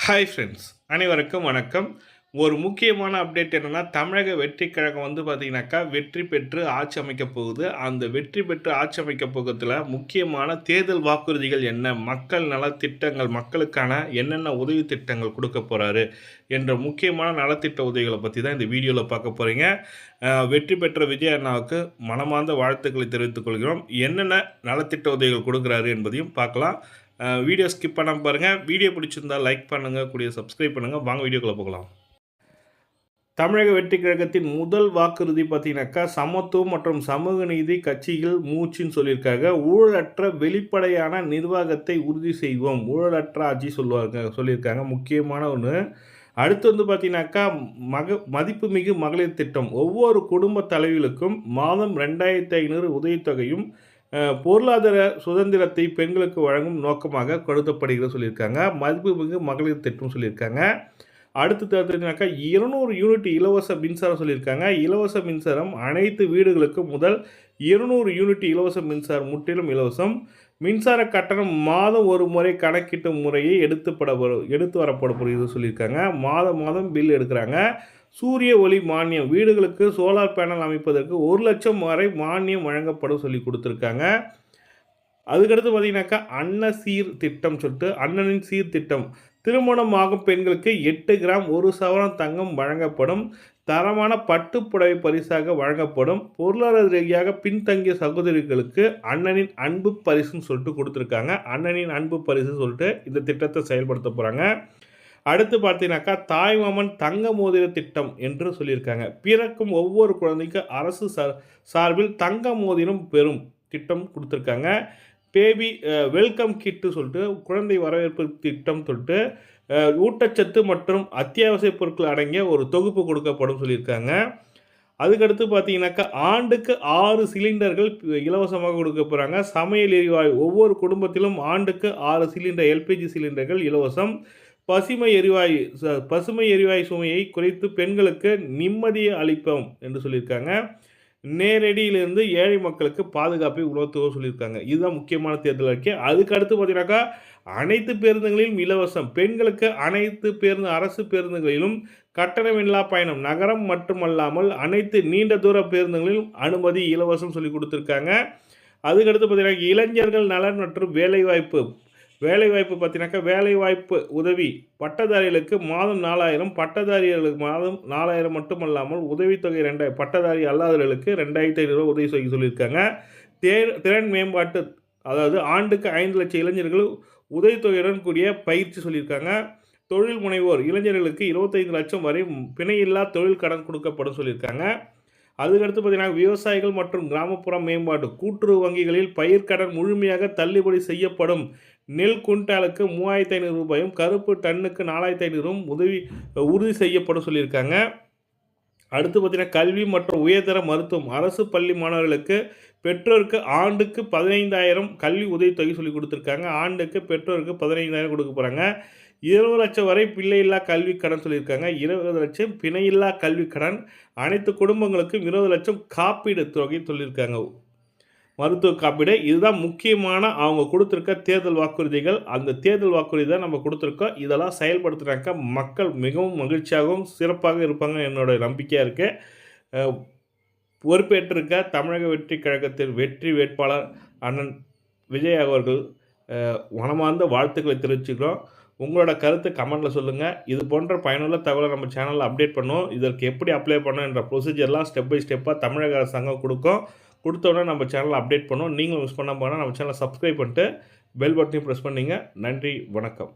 Hi friends, அனைவருக்கும் வணக்கம். ஒரு முக்கியமான அப்டேட் என்னென்னா, தமிழக வெற்றிக் கழகம் பார்த்தீங்கன்னாக்கா வெற்றி பெற்று ஆட்சி அமைக்கப் போகுது. அந்த வெற்றி பெற்று ஆட்சி அமைக்கப் போகிறதுல முக்கியமான தேர்தல் வாக்குறுதிகள் என்ன, மக்கள் நலத்திட்டங்கள், மக்களுக்கான என்னென்ன உதவி திட்டங்கள் கொடுக்க போகிறாரு என்ற முக்கியமான நலத்திட்ட உதவிகளை பற்றி தான் இந்த வீடியோவில் பார்க்க போகிறீங்க. வெற்றி பெற்ற விஜய் அண்ணாவுக்கு மனமார்ந்த வாழ்த்துக்களை தெரிவித்துக் கொள்கிறோம். என்னென்ன நலத்திட்ட உதவிகள் கொடுக்குறாரு என்பதையும் பார்க்கலாம். வீடியோ ஸ்கிப் பண்ணாமல் பாருங்கள். வீடியோ பிடிச்சிருந்தால் லைக் பண்ணுங்கள், கூடிய சப்ஸ்கிரைப் பண்ணுங்கள். வாங்க வீடியோக்குள்ளே போகலாம். தமிழக வெற்றிக் கழகத்தின் முதல் வாக்குறுதி பார்த்தீங்கன்னாக்கா சமத்துவம் மற்றும் சமூக நீதி கட்சிகள் மூச்சுன்னு சொல்லியிருக்காங்க. ஊழலற்ற வெளிப்படையான நிர்வாகத்தை உறுதி செய்வோம், ஊழலற்ற ஆட்சி சொல்லியிருக்காங்க. முக்கியமான ஒன்று. அடுத்து பார்த்தீங்கன்னாக்கா மதிப்புமிகு மகளிர் திட்டம். ஒவ்வொரு குடும்ப தலைவிகளுக்கும் மாதம் 2500 உதவித்தொகையும் பொருளாதார சுதந்திரத்தை பெண்களுக்கு வழங்கும் நோக்கமாக கொடுக்கப்படுகிறது சொல்லியிருக்காங்க. மதிப்புமிகு மகளிர் திட்டம் சொல்லியிருக்காங்க. அடுத்து பார்த்தீங்கன்னாக்கா 200 யூனிட் இலவச மின்சாரம் சொல்லியிருக்காங்க. இலவச மின்சாரம் அனைத்து வீடுகளுக்கும் முதல் 200 யூனிட் இலவச மின்சாரம் முற்றிலும் இலவசம். மின்சார கட்டணம் மாதம் ஒரு முறை கணக்கீட்டு முறையை எடுத்து வரப்படுகிறது சொல்லியிருக்காங்க. மாதம் பில் எடுக்கிறாங்க. சூரிய ஒளி மானியம், வீடுகளுக்கு சோலார் பேனல் அமைப்பதற்கு 1 லட்சம் வரை மானியம் வழங்கப்படும் சொல்லி கொடுத்துருக்காங்க. அதுக்கடுத்து பார்த்தீங்கன்னாக்கா அன்னசீர் திட்டம் சொல்லிட்டு அண்ணனின் சீர்திட்டம். திருமணமாகும் பெண்களுக்கு 8 கிராம் 1 சவரன் தங்கம் வழங்கப்படும். தரமான பட்டுப்புடவை பரிசாக வழங்கப்படும். பொருளாதார ரீதியாக பின்தங்கிய சகோதரிகளுக்கு அண்ணனின் அன்பு பரிசுன்னு சொல்லிட்டு கொடுத்துருக்காங்க. அண்ணனின் அன்பு பரிசு சொல்லிட்டு இந்த திட்டத்தை செயல்படுத்த போகிறாங்க. அடுத்து பார்த்தீங்கன்னாக்கா தாய்மாமன் தங்க மோதிர திட்டம் என்று சொல்லியிருக்காங்க. பிறக்கும் ஒவ்வொரு குழந்தைக்கும் அரசு சார்பில் தங்க மோதிரம் பெறும் திட்டம் கொடுத்துருக்காங்க. பேபி வெல்கம் கிட்டு சொல்லிட்டு குழந்தை வரவேற்பு திட்டம் சொல்லிட்டு ஊட்டச்சத்து மற்றும் அத்தியாவசிய பொருட்கள் அடங்கிய ஒரு தொகுப்பு கொடுக்கப்படும் சொல்லியிருக்காங்க. அதுக்கடுத்து பார்த்தீங்கன்னாக்கா ஆண்டுக்கு 6 சிலிண்டர்கள் இலவசமாக கொடுக்க போகிறாங்க. சமையல் எரிவாயு ஒவ்வொரு குடும்பத்திலும் ஆண்டுக்கு 6 சிலிண்டர் எல்பிஜி சிலிண்டர்கள் இலவசம். பசுமை எரிவாயு சுமையை குறைத்து பெண்களுக்கு நிம்மதியை அளிப்போம் என்று சொல்லியிருக்காங்க. நேரடியிலிருந்து ஏழை மக்களுக்கு பாதுகாப்பை உணர்த்துவோம் சொல்லியிருக்காங்க. இதுதான் முக்கியமான தேர்தல் அறிக்கை. அதுக்கு அடுத்து பார்த்தீங்கன்னாக்கா அனைத்து பேருந்துகளிலும் இலவசம். பெண்களுக்கு அனைத்து அரசு பேருந்துகளிலும் கட்டணமில்லா பயணம். நகரம் மட்டுமல்லாமல் அனைத்து நீண்ட தூர பேருந்துகளிலும் அனுமதி இலவசம் சொல்லி கொடுத்துருக்காங்க. அதுக்கடுத்து பார்த்தீங்கன்னா இளைஞர்கள் நலன் மற்றும் வேலைவாய்ப்பு பார்த்தீங்கன்னாக்கா வேலைவாய்ப்பு உதவி பட்டதாரிகளுக்கு மாதம் 4000, பட்டதாரிகளுக்கு மாதம் 4000 மட்டுமல்லாமல் உதவித்தொகை 2000, பட்டதாரி அல்லாதவர்களுக்கு 2500 உதவி செய்ய சொல்லியிருக்காங்க. திறன் மேம்பாட்டு, அதாவது ஆண்டுக்கு 5 லட்சம் இளைஞர்கள் உதவித்தொகையுடன் கூடிய பயிற்சி சொல்லியிருக்காங்க. தொழில் முனைவோர் இளைஞர்களுக்கு 25 லட்சம் வரை பிணையில்லா தொழில் கடன் கொடுக்கப்படும் சொல்லியிருக்காங்க. அதுக்கடுத்து பார்த்தீங்கன்னா விவசாயிகள் மற்றும் கிராமப்புற மேம்பாடு கூட்டுறவு வங்கிகளில் பயிர்க்கடன் முழுமையாக தள்ளுபடி செய்யப்படும். நெல் குண்டாலுக்கு 3500 ரூபாயும் கருப்பு டன்னுக்கு 4500 உறுதி செய்யப்படும் சொல்லியிருக்காங்க. அடுத்து பார்த்தீங்கன்னா கல்வி மற்றும் உயர்தர மருத்துவம் அரசு பள்ளி மாணவர்களுக்கு பெற்றோருக்கு ஆண்டுக்கு 15000 கல்வி உதவித்தொகை சொல்லி கொடுத்துருக்காங்க. ஆண்டுக்கு பெற்றோருக்கு 15000 கொடுக்க போகிறாங்க. 20 லட்சம் வரை பிள்ளையில்லா கல்வி கடன் சொல்லியிருக்காங்க. 20 லட்சம் பிணையில்லா கல்வி கடன். அனைத்து குடும்பங்களுக்கும் 20 லட்சம் காப்பீடு தொகை சொல்லியிருக்காங்க, மருத்துவ காப்பீடு. இதுதான் முக்கியமான அவங்க கொடுத்துருக்க தேர்தல் வாக்குறுதிகள். அந்த தேர்தல் வாக்குறுதி தான் நம்ம கொடுத்துருக்கோம். இதெல்லாம் செயல்படுத்துனாக்க மக்கள் மிகவும் மகிழ்ச்சியாகவும் சிறப்பாக இருப்பாங்க என்னோட நம்பிக்கையாக இருக்குது. பொறுப்பேற்றிருக்க தமிழக வெற்றி கழகத்தின் வெற்றி வேட்பாளர் அண்ணன் விஜய் அவர்கள் மனமார்ந்த வாழ்த்துக்களை தெரிவிச்சுக்கிறோம். உங்களோட கருத்து கமெண்ட்டில் சொல்லுங்கள். இது போன்ற பயனுள்ள தகவலை நம்ம சேனலில் அப்டேட் பண்ணுவோம். இதற்கு எப்படி அப்ளை பண்ணணும் என்ற ப்ரொசீஜர்லாம் ஸ்டெப் பை ஸ்டெப்பாக தமிழக அரசாங்கம் கொடுத்தோன்னே நம்ம சேனலில் அப்டேட் பண்ணுவோம். நீங்களும் மிஸ் பண்ணாமல் போனால் நம்ம சேனலை சப்ஸ்கிரைப் பண்ணிட்டு பெல் பட்டனையும் ப்ரெஸ் பண்ணிங்க. நன்றி, வணக்கம்.